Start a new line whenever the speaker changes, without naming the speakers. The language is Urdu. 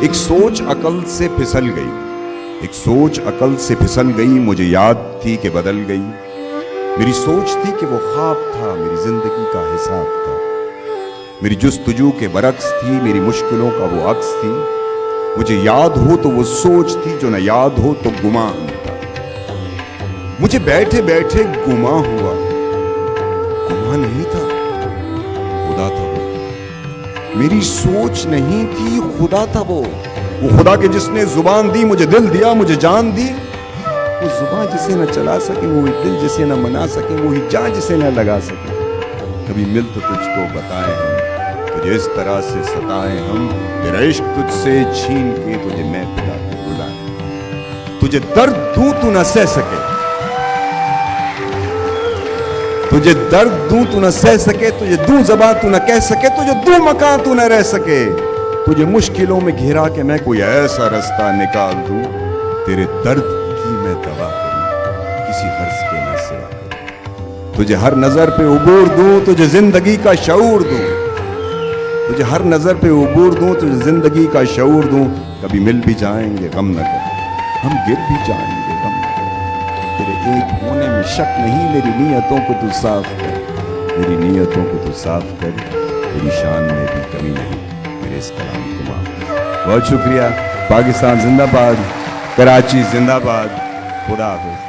ایک سوچ عقل سے پھسل گئی، ایک سوچ عقل سے پھسل گئی، مجھے یاد تھی کہ بدل گئی۔ میری سوچ تھی کہ وہ خواب تھا، میری زندگی کا حساب تھا، میری جستجو کے برعکس تھی، میری مشکلوں کا وہ عکس تھی۔ مجھے یاد ہو تو وہ سوچ تھی، جو نہ یاد ہو تو گمان تھا۔ مجھے بیٹھے بیٹھے گمان ہوا، گمان نہیں تھا، خدا تھا وہ۔ میری سوچ نہیں تھی، خدا تھا وہ خدا کے جس نے زبان دی، مجھے دل دیا، مجھے جان دی۔ وہ زبان جسے نہ چلا سکے، وہی دل جسے نہ منا سکے، وہی جان جسے نہ لگا سکے۔ کبھی مل تو تجھ کو بتائے ہم، تجھے اس طرح سے ستائے ہم، تیرا عشق تجھ سے چھین کے تجھے میں پلا کے بلائے۔ تجھے درد دوں تو نہ سہ سکے، تجھے درد دوں تو نہ سہ سکے، تجھے دوں زبان تو نہ کہہ سکے، تجھے دوں مکان تو نہ رہ سکے۔ تجھے مشکلوں میں گھیرا کے میں کوئی ایسا رستہ نکال دوں، تیرے درد کی میں دوا کروں، کسی غرض کے نہ سوا کروں۔ تجھے ہر نظر پہ عبور دوں، تجھے زندگی کا شعور دوں، تجھے ہر نظر پہ عبور دوں، تجھے زندگی کا شعور دوں۔ کبھی مل بھی جائیں گے غم نہ کر، ہم گر بھی جائیں گے غم نہ کر۔ تیرے ایک ہونے میں شک نہیں، میری نیتوں کو تو صاف کر، میری نیتوں کو تو صاف کر، تیری شان میں بھی کمی نہیں، میرے اس کلام کو معاف کر۔ بہت شکریہ۔ پاکستان زندہ باد، کراچی زندہ باد، خدا حافظ۔